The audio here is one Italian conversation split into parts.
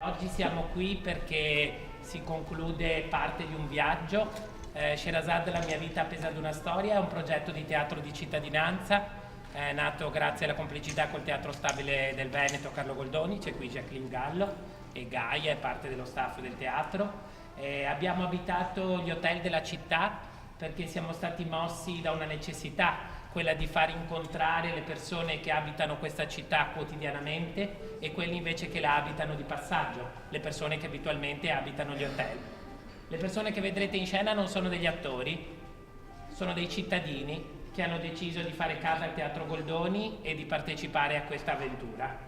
Oggi siamo qui perché si conclude parte di un viaggio. Sherazad, la mia vita appesa ad una storia, è un progetto di teatro di cittadinanza, nato grazie alla complicità col Teatro Stabile del Veneto Carlo Goldoni. C'è qui Jacqueline Gallo e Gaia, è parte dello staff del teatro. Abbiamo abitato gli hotel della città perché siamo stati mossi da una necessità, quella di far incontrare le persone che abitano questa città quotidianamente e quelli invece che la abitano di passaggio, le persone che abitualmente abitano gli hotel. Le persone che vedrete in scena non sono degli attori, sono dei cittadini che hanno deciso di fare casa al Teatro Goldoni e di partecipare a questa avventura.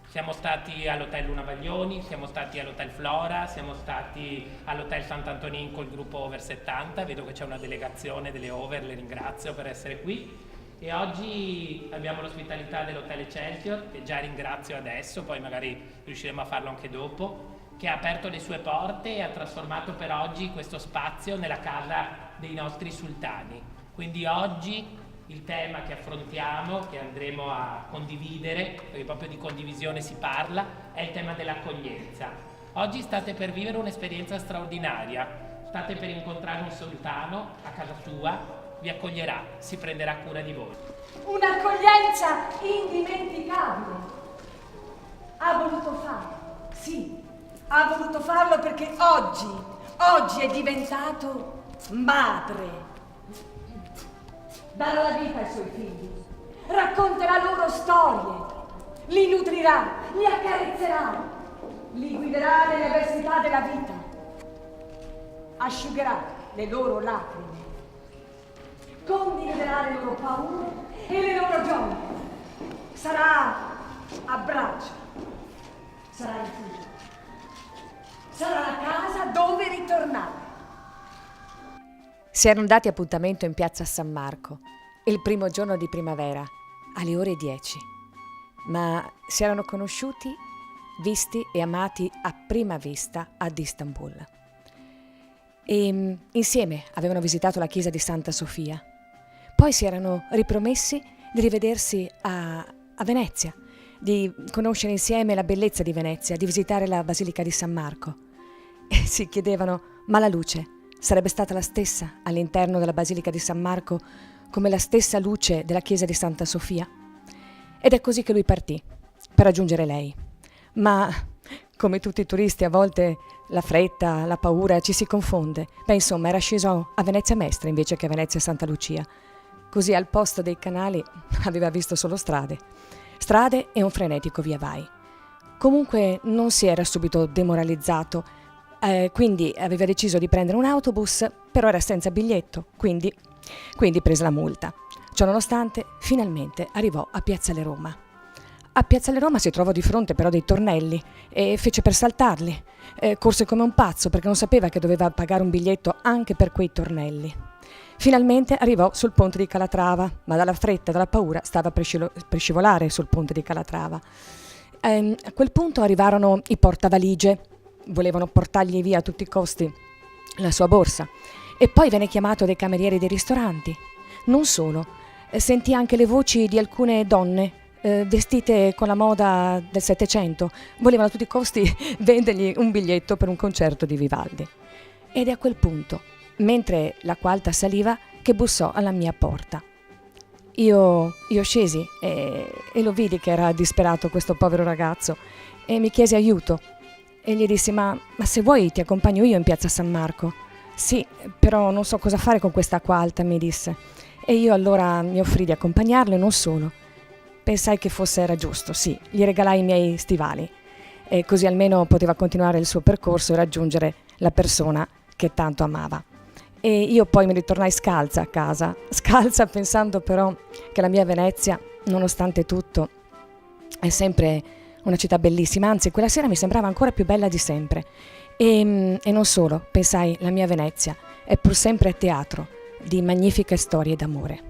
Siamo stati all'Hotel Luna Baglioni, siamo stati all'Hotel Flora, siamo stati all'Hotel Sant'Antonin col gruppo Over 70, vedo che c'è una delegazione delle Over, le ringrazio per essere qui. E oggi abbiamo l'ospitalità dell'Hotel Excelsior, che già ringrazio adesso, poi magari riusciremo a farlo anche dopo, che ha aperto le sue porte e ha trasformato per oggi questo spazio nella casa dei nostri sultani. Quindi oggi il tema che affrontiamo, che andremo a condividere, perché proprio di condivisione si parla, è il tema dell'accoglienza. Oggi state per vivere un'esperienza straordinaria, state per incontrare un sultano a casa sua, vi accoglierà, si prenderà cura di voi. Un'accoglienza indimenticabile. Ha voluto farlo, sì, ha voluto farlo perché oggi è diventato madre. Darà la vita ai suoi figli, racconterà loro storie, li nutrirà, li accarezzerà, li guiderà nelle avversità della vita, asciugherà le loro lacrime, condividerà le loro paure e le loro gioie, sarà abbraccio, sarà rifugio, sarà la casa dove ritornare. Si erano dati appuntamento in piazza San Marco, il primo giorno di primavera, alle ore 10. Ma si erano conosciuti, visti e amati a prima vista ad Istanbul. E insieme avevano visitato la chiesa di Santa Sofia. Poi si erano ripromessi di rivedersi a Venezia, di conoscere insieme la bellezza di Venezia, di visitare la Basilica di San Marco. E si chiedevano, ma la luce sarebbe stata la stessa all'interno della Basilica di San Marco come la stessa luce della chiesa di Santa Sofia? Ed è così che lui partì, per raggiungere lei. Ma, come tutti i turisti, a volte la fretta, la paura ci si confonde. Beh, insomma, era sceso a Venezia Mestra invece che a Venezia Santa Lucia. Così al posto dei canali aveva visto solo strade e un frenetico via vai. Comunque non si era subito demoralizzato, quindi aveva deciso di prendere un autobus, però era senza biglietto, quindi prese la multa. Ciononostante, finalmente arrivò a Piazzale Roma. A Piazzale Roma si trovò di fronte però dei tornelli e fece per saltarli. Corse come un pazzo perché non sapeva che doveva pagare un biglietto anche per quei tornelli. Finalmente arrivò sul ponte di Calatrava, ma dalla fretta e dalla paura stava per scivolare sul ponte di Calatrava. A quel punto arrivarono i portavaligie. Volevano portargli via a tutti i costi la sua borsa. E poi venne chiamato dai camerieri dei ristoranti. Non solo, sentì anche le voci di alcune donne vestite con la moda del Settecento. Volevano a tutti i costi vendergli un biglietto per un concerto di Vivaldi. Ed è a quel punto, mentre l'acqua alta saliva, che bussò alla mia porta. Io scesi e lo vidi che era disperato questo povero ragazzo e mi chiese aiuto. E gli dissi, ma se vuoi ti accompagno io in piazza San Marco. Sì, però non so cosa fare con questa acqua alta, mi disse. E io allora mi offrì di accompagnarlo e non solo. Pensai che era giusto, sì, gli regalai i miei stivali. E così almeno poteva continuare il suo percorso e raggiungere la persona che tanto amava. E io poi mi ritornai scalza a casa, scalza pensando però che la mia Venezia, nonostante tutto, è sempre una città bellissima, anzi quella sera mi sembrava ancora più bella di sempre. E non solo, pensai, la mia Venezia è pur sempre teatro di magnifiche storie d'amore.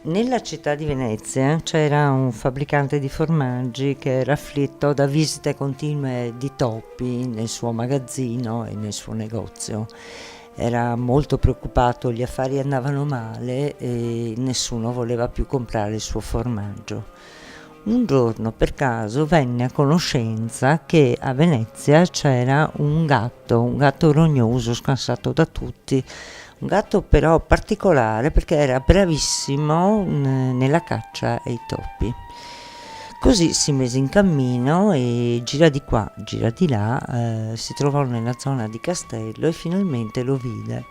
Nella città di Venezia c'era un fabbricante di formaggi che era afflitto da visite continue di topi nel suo magazzino e nel suo negozio. Era molto preoccupato, gli affari andavano male e nessuno voleva più comprare il suo formaggio. Un giorno per caso venne a conoscenza che a Venezia c'era un gatto rognoso, scansato da tutti, un gatto però particolare perché era bravissimo nella caccia ai topi. Così si mise in cammino e gira di qua, gira di là, si trovò nella zona di Castello e finalmente lo vide.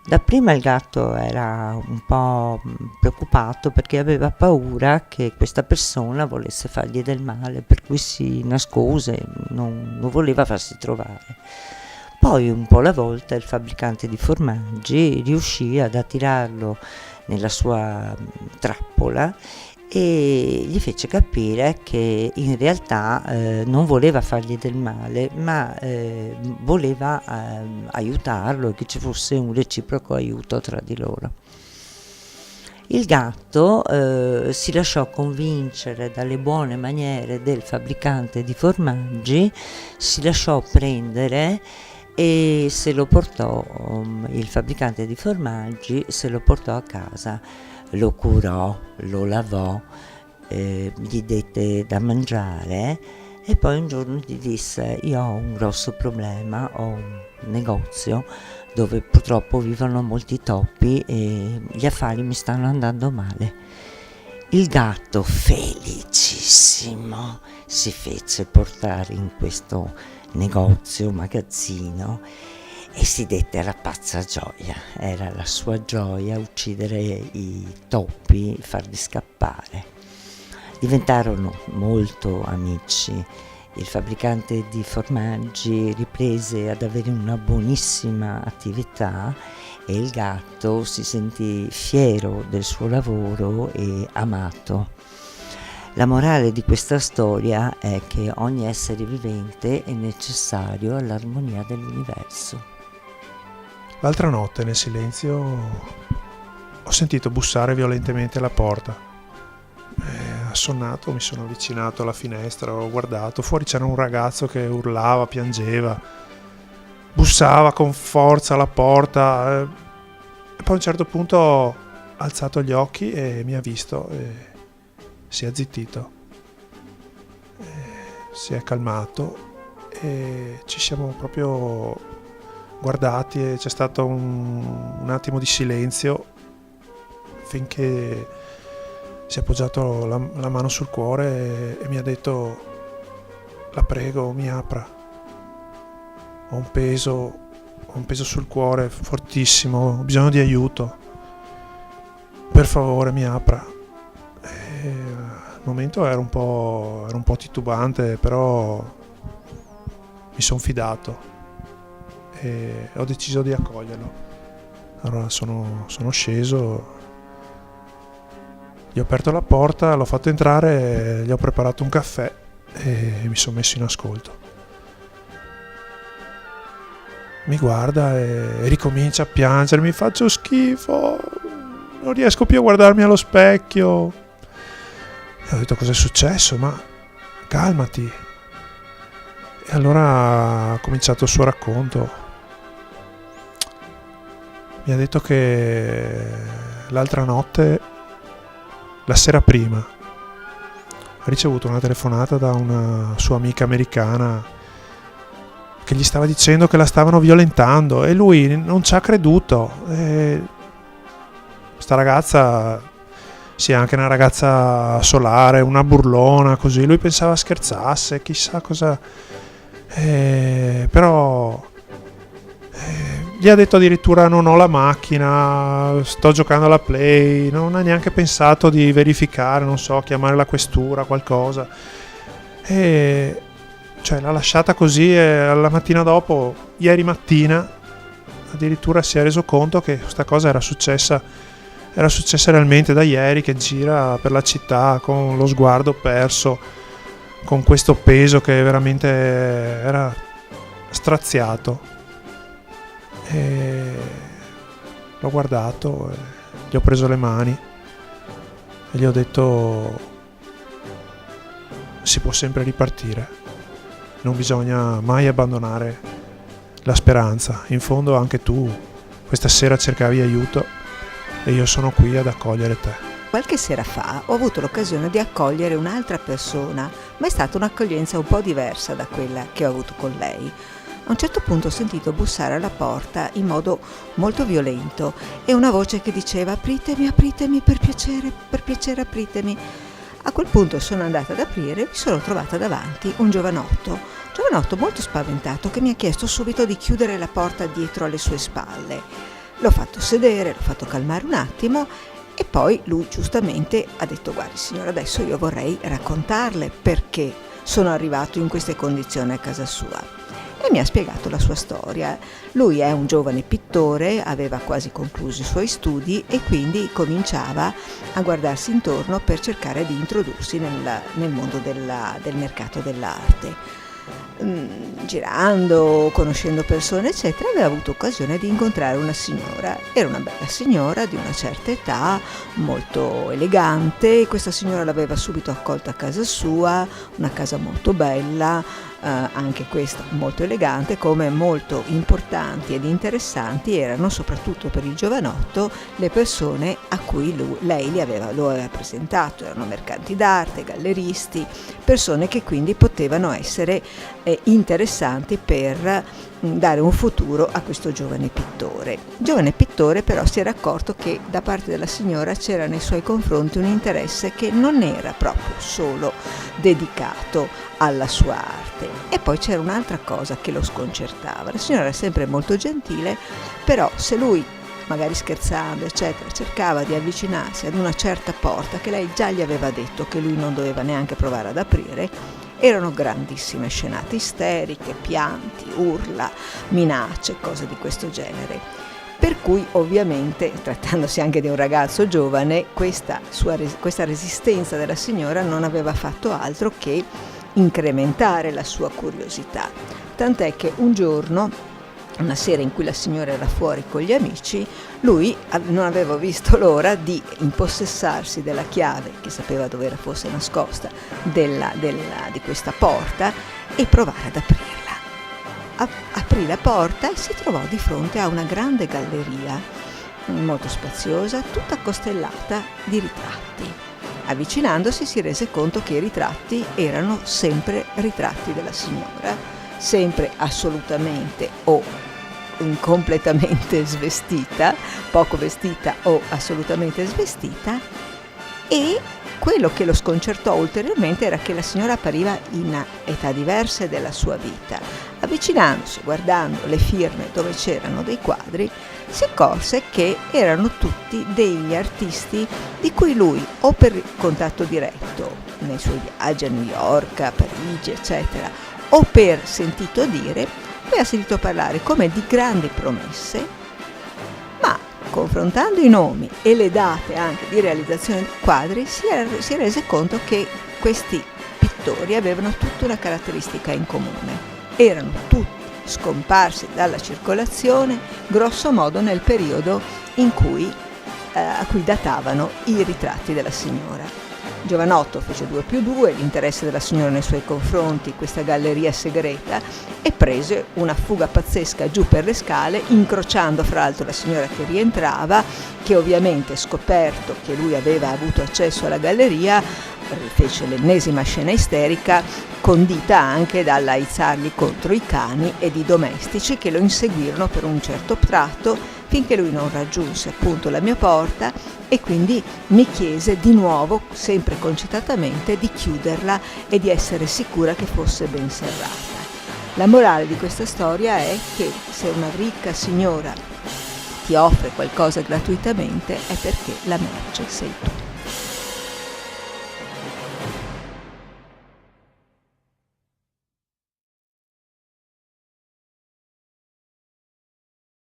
Dapprima il gatto era un po' preoccupato perché aveva paura che questa persona volesse fargli del male, per cui si nascose, non voleva farsi trovare. Poi un po' alla volta il fabbricante di formaggi riuscì ad attirarlo nella sua trappola e gli fece capire che in realtà non voleva fargli del male, ma voleva aiutarlo e che ci fosse un reciproco aiuto tra di loro. Il gatto si lasciò convincere dalle buone maniere del fabbricante di formaggi, si lasciò prendere e se lo portò, il fabbricante di formaggi se lo portò a casa. Lo curò, lo lavò, gli dette da mangiare e poi un giorno gli disse: io ho un grosso problema, ho un negozio dove purtroppo vivono molti topi e gli affari mi stanno andando male. Il gatto, felicissimo, si fece portare in questo negozio, magazzino, e si dette alla pazza gioia. Era la sua gioia uccidere i topi, farli scappare. Diventarono molto amici. Il fabbricante di formaggi riprese ad avere una buonissima attività e il gatto si sentì fiero del suo lavoro e amato. La morale di questa storia è che ogni essere vivente è necessario all'armonia dell'universo. L'altra notte, nel silenzio, ho sentito bussare violentemente alla porta. Assonnato mi sono avvicinato alla finestra, ho guardato, fuori c'era un ragazzo che urlava, piangeva, bussava con forza alla porta e poi a un certo punto ho alzato gli occhi e mi ha visto e si è zittito, si è calmato e ci siamo proprio guardati e c'è stato un attimo di silenzio finché si è appoggiato la mano sul cuore e mi ha detto: la prego, mi apra, ho un peso sul cuore fortissimo, ho bisogno di aiuto, per favore mi apra. Al momento ero un po' titubante, però mi sono fidato e ho deciso di accoglierlo. Allora sono sceso, gli ho aperto la porta, l'ho fatto entrare, gli ho preparato un caffè e mi sono messo in ascolto. Mi guarda e ricomincia a piangere: mi faccio schifo, non riesco più a guardarmi allo specchio. E ho detto: cos'è successo? Ma calmati. E allora ha cominciato il suo racconto. Mi ha detto che l'altra notte, la sera prima, ha ricevuto una telefonata da una sua amica americana che gli stava dicendo che la stavano violentando e lui non ci ha creduto. Sta ragazza, sì, è anche una ragazza solare, una burlona, così. Lui pensava scherzasse, chissà cosa. Però gli ha detto addirittura: non ho la macchina, sto giocando alla Play. Non ha neanche pensato di verificare, non so, chiamare la questura, qualcosa. E cioè l'ha lasciata così e la mattina dopo, ieri mattina, addirittura si è reso conto che questa cosa era successa realmente da ieri, che gira per la città con lo sguardo perso, con questo peso che veramente era straziato. E l'ho guardato, gli ho preso le mani e gli ho detto: si può sempre ripartire, non bisogna mai abbandonare la speranza. In fondo anche tu questa sera cercavi aiuto e io sono qui ad accogliere te. qualche sera fa ho avuto l'occasione di accogliere un'altra persona, ma è stata un'accoglienza un po' diversa da quella che ho avuto con lei. A un certo punto ho sentito bussare alla porta in modo molto violento e una voce che diceva: apritemi, apritemi, per piacere apritemi. A quel punto sono andata ad aprire e mi sono trovata davanti un giovanotto molto spaventato, che mi ha chiesto subito di chiudere la porta dietro alle sue spalle. L'ho fatto sedere, l'ho fatto calmare un attimo e poi lui giustamente ha detto: guardi signora, adesso io vorrei raccontarle perché sono arrivato in queste condizioni a casa sua. E mi ha spiegato la sua storia. Lui è un giovane pittore, aveva quasi concluso i suoi studi e quindi cominciava a guardarsi intorno per cercare di introdursi nel mondo del mercato dell'arte. Girando, conoscendo persone eccetera, aveva avuto occasione di incontrare una signora. Era una bella signora di una certa età, molto elegante. Questa signora l'aveva subito accolta a casa sua, una casa molto bella, anche questa molto elegante. Come molto importanti ed interessanti erano, soprattutto per il giovanotto, le persone a cui lei lo aveva presentato. Erano mercanti d'arte, galleristi, persone che quindi potevano essere interessanti per dare un futuro a questo giovane pittore. Il giovane pittore però si era accorto che da parte della signora c'era nei suoi confronti un interesse che non era proprio solo dedicato alla sua arte. E poi c'era un'altra cosa che lo sconcertava. La signora era sempre molto gentile, però se lui, magari scherzando eccetera, cercava di avvicinarsi ad una certa porta che lei già gli aveva detto che lui non doveva neanche provare ad aprire, erano grandissime scenate isteriche, pianti, urla, minacce, cose di questo genere. Per cui ovviamente, trattandosi anche di un ragazzo giovane, questa resistenza della signora non aveva fatto altro che incrementare la sua curiosità. Tant'è che un giorno, una sera in cui la signora era fuori con gli amici, lui non aveva visto l'ora di impossessarsi della chiave, che sapeva dove fosse nascosta, di questa porta e provare ad aprirla. Aprì la porta e si trovò di fronte a una grande galleria, molto spaziosa, tutta costellata di ritratti. Avvicinandosi si rese conto che i ritratti erano sempre ritratti della signora, sempre assolutamente o completamente svestita, poco vestita o assolutamente svestita. E quello che lo sconcertò ulteriormente era che la signora appariva in età diverse della sua vita. Avvicinandosi, guardando le firme dove c'erano dei quadri, si accorse che erano tutti degli artisti di cui lui, o per contatto diretto nei suoi viaggi a New York, a Parigi eccetera, o per sentito dire, aveva sentito parlare come di grandi promesse, ma confrontando i nomi e le date anche di realizzazione dei quadri si rese conto che questi pittori avevano tutta una caratteristica in comune: erano tutti scomparsi dalla circolazione grosso modo nel periodo a cui datavano i ritratti della signora. Giovanotto fece 2 più 2, l'interesse della signora nei suoi confronti, questa galleria segreta, e prese una fuga pazzesca giù per le scale, incrociando fra l'altro la signora che rientrava, che ovviamente, scoperto che lui aveva avuto accesso alla galleria, fece l'ennesima scena isterica, condita anche dall'aizzargli contro i cani ed i domestici, che lo inseguirono per un certo tratto finché lui non raggiunse appunto la mia porta, e quindi mi chiese di nuovo, sempre concitatamente, di chiuderla e di essere sicura che fosse ben serrata. La morale di questa storia è che se una ricca signora ti offre qualcosa gratuitamente è perché la merce sei tu.